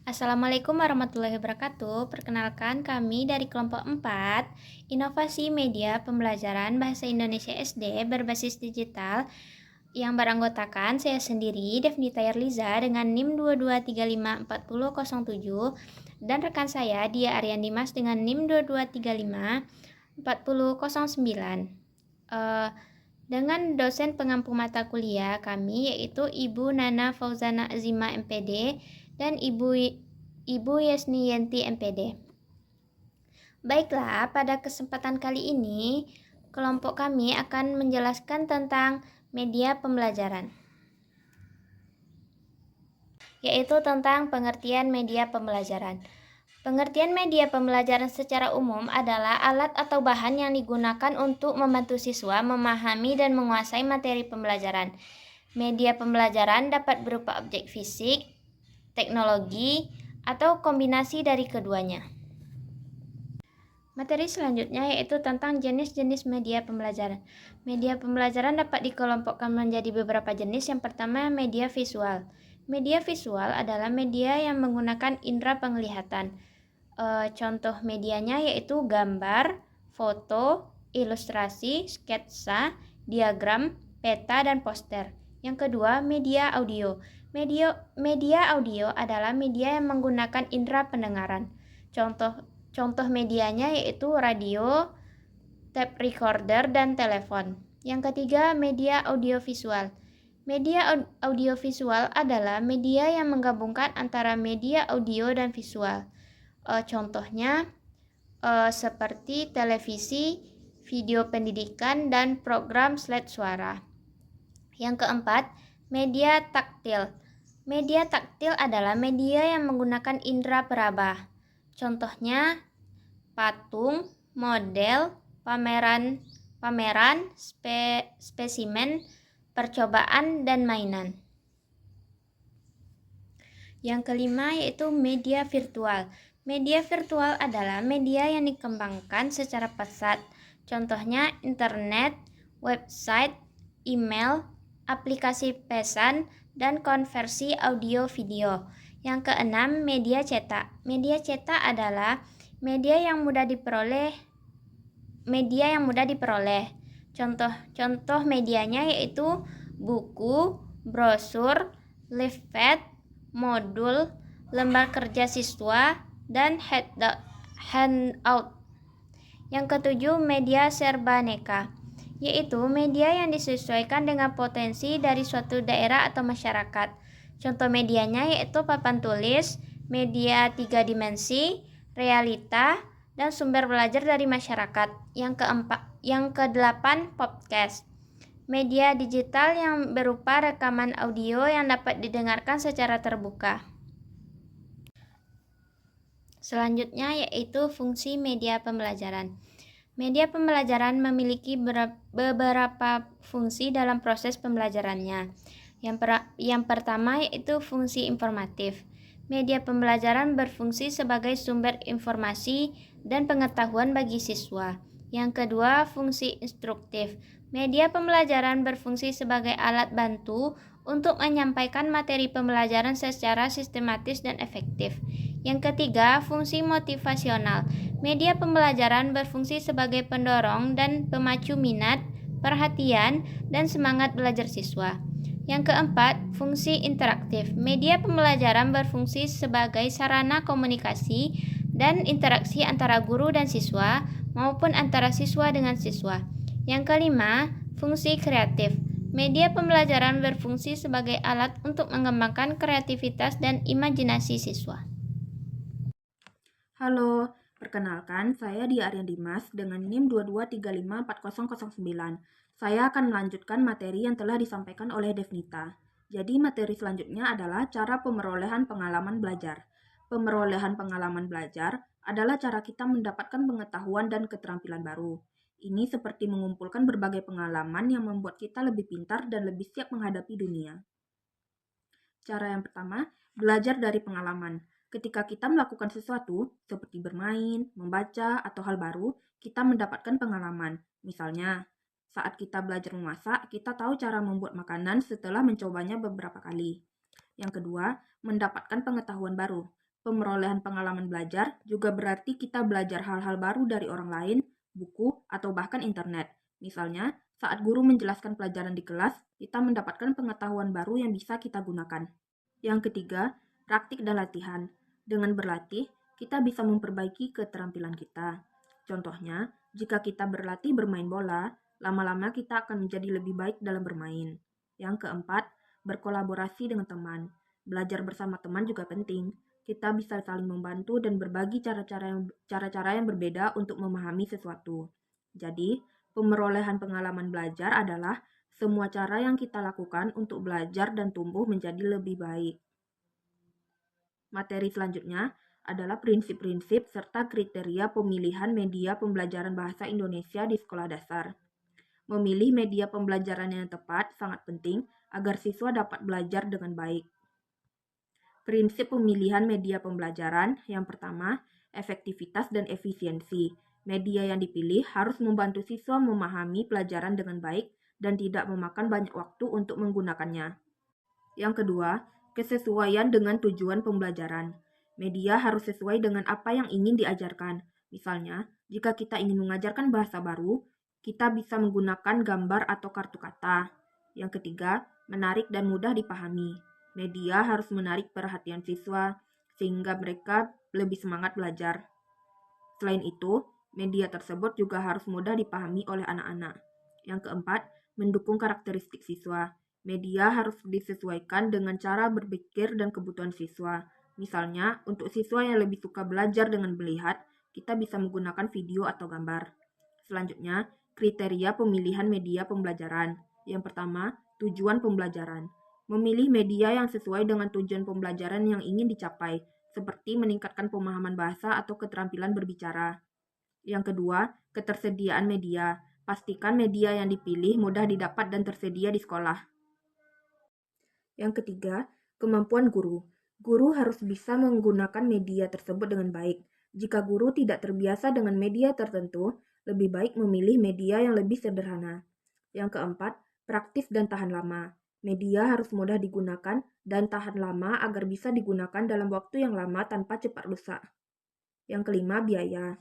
Assalamualaikum warahmatullahi wabarakatuh. Perkenalkan kami dari kelompok 4, Inovasi Media Pembelajaran Bahasa Indonesia SD berbasis digital yang beranggotakan saya sendiri, Devnita Yerliza dengan NIM 22354007 dan rekan saya Dia Aryan Dimas dengan NIM 22354009. Eh, dengan dosen pengampu mata kuliah kami yaitu Ibu Nana Fauzana Azima MPD dan Ibu Yasni Yenti MPD. Baiklah, pada kesempatan kali ini kelompok kami akan menjelaskan tentang media pembelajaran, yaitu tentang pengertian media pembelajaran. Pengertian media pembelajaran secara umum adalah alat atau bahan yang digunakan untuk membantu siswa memahami dan menguasai materi pembelajaran. Media pembelajaran dapat berupa objek fisik, teknologi, atau kombinasi dari keduanya. Materi selanjutnya yaitu tentang jenis-jenis media pembelajaran. Media pembelajaran dapat dikelompokkan menjadi beberapa jenis. Yang pertama, media visual. Media visual adalah media yang menggunakan indera penglihatan. Contoh medianya yaitu gambar, foto, ilustrasi, sketsa, diagram, peta, dan poster. Yang kedua, media audio. Media audio adalah media yang menggunakan indera pendengaran. Contoh medianya yaitu radio, tape recorder, dan telepon. Yang ketiga, media audiovisual. Media audiovisual adalah media yang menggabungkan antara media audio dan visual. Contohnya seperti televisi, video pendidikan, dan program slide suara. Yang keempat, media taktil. Media taktil adalah media yang menggunakan indera peraba. Contohnya patung, model, pameran, spesimen, percobaan, dan mainan. Yang kelima yaitu media virtual. Media virtual adalah media yang dikembangkan secara pesat. Contohnya internet, website, email, aplikasi pesan, dan konversi audio video. Yang keenam, media cetak. Media cetak adalah media yang mudah diperoleh. Contoh medianya yaitu buku, brosur, leaflet, modul, lembar kerja siswa, dan handout. Yang ketujuh, media serbaneka, yaitu media yang disesuaikan dengan potensi dari suatu daerah atau masyarakat. Contoh medianya yaitu papan tulis, media 3 dimensi, realita, dan sumber belajar dari masyarakat. Yang kedelapan, podcast. Media digital yang berupa rekaman audio yang dapat didengarkan secara terbuka. Selanjutnya yaitu fungsi media pembelajaran. Media pembelajaran memiliki beberapa fungsi dalam proses pembelajarannya. Yang pertama yaitu fungsi informatif. Media pembelajaran berfungsi sebagai sumber informasi dan pengetahuan bagi siswa. Yang kedua, fungsi instruktif. Media pembelajaran berfungsi sebagai alat bantu untuk menyampaikan materi pembelajaran secara sistematis dan efektif. Yang ketiga, fungsi motivasional. Media pembelajaran berfungsi sebagai pendorong dan pemacu minat, perhatian, dan semangat belajar siswa. Yang keempat, fungsi interaktif. Media pembelajaran berfungsi sebagai sarana komunikasi dan interaksi antara guru dan siswa maupun antara siswa dengan siswa. Yang kelima, fungsi kreatif. Media pembelajaran berfungsi sebagai alat untuk mengembangkan kreativitas dan imajinasi siswa. Halo, perkenalkan saya Dia Aryan Dimas dengan NIM 22354009. Saya akan melanjutkan materi yang telah disampaikan oleh Devnita. Jadi materi selanjutnya adalah cara pemerolehan pengalaman belajar. Pemerolehan pengalaman belajar adalah cara kita mendapatkan pengetahuan dan keterampilan baru. Ini seperti mengumpulkan berbagai pengalaman yang membuat kita lebih pintar dan lebih siap menghadapi dunia. Cara yang pertama, belajar dari pengalaman. Ketika kita melakukan sesuatu, seperti bermain, membaca, atau hal baru, kita mendapatkan pengalaman. Misalnya, saat kita belajar memasak, kita tahu cara membuat makanan setelah mencobanya beberapa kali. Yang kedua, mendapatkan pengetahuan baru. Pemerolehan pengalaman belajar juga berarti kita belajar hal-hal baru dari orang lain, buku, atau bahkan internet. Misalnya, saat guru menjelaskan pelajaran di kelas, kita mendapatkan pengetahuan baru yang bisa kita gunakan. Yang ketiga, praktik dan latihan. Dengan berlatih, kita bisa memperbaiki keterampilan kita. Contohnya, jika kita berlatih bermain bola, lama-lama kita akan menjadi lebih baik dalam bermain. Yang keempat, berkolaborasi dengan teman. Belajar bersama teman juga penting. Kita bisa saling membantu dan berbagi cara-cara yang berbeda untuk memahami sesuatu. Jadi, pemerolehan pengalaman belajar adalah semua cara yang kita lakukan untuk belajar dan tumbuh menjadi lebih baik. Materi selanjutnya adalah prinsip-prinsip serta kriteria pemilihan media pembelajaran bahasa Indonesia di sekolah dasar. Memilih media pembelajaran yang tepat sangat penting agar siswa dapat belajar dengan baik. Prinsip pemilihan media pembelajaran yang pertama, efektivitas dan efisiensi. Media yang dipilih harus membantu siswa memahami pelajaran dengan baik dan tidak memakan banyak waktu untuk menggunakannya. Yang kedua, kesesuaian dengan tujuan pembelajaran. Media harus sesuai dengan apa yang ingin diajarkan. Misalnya, jika kita ingin mengajarkan bahasa baru, kita bisa menggunakan gambar atau kartu kata. Yang ketiga, menarik dan mudah dipahami. Media harus menarik perhatian siswa sehingga mereka lebih semangat belajar. Selain itu, media tersebut juga harus mudah dipahami oleh anak-anak. Yang keempat, mendukung karakteristik siswa. Media harus disesuaikan dengan cara berpikir dan kebutuhan siswa. Misalnya, untuk siswa yang lebih suka belajar dengan melihat, kita bisa menggunakan video atau gambar. Selanjutnya, kriteria pemilihan media pembelajaran. Yang pertama, tujuan pembelajaran. Memilih media yang sesuai dengan tujuan pembelajaran yang ingin dicapai, seperti meningkatkan pemahaman bahasa atau keterampilan berbicara. Yang kedua, ketersediaan media. Pastikan media yang dipilih mudah didapat dan tersedia di sekolah. Yang ketiga, kemampuan guru. Guru harus bisa menggunakan media tersebut dengan baik. Jika guru tidak terbiasa dengan media tertentu, lebih baik memilih media yang lebih sederhana. Yang keempat, praktis dan tahan lama. Media harus mudah digunakan dan tahan lama agar bisa digunakan dalam waktu yang lama tanpa cepat rusak. Yang kelima, biaya.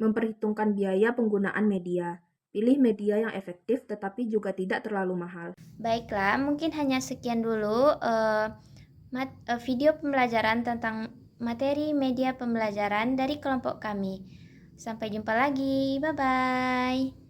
Memperhitungkan biaya penggunaan media. Pilih media yang efektif tetapi juga tidak terlalu mahal. Baiklah, mungkin hanya sekian dulu video pembelajaran tentang materi media pembelajaran dari kelompok kami. Sampai jumpa lagi. Bye-bye.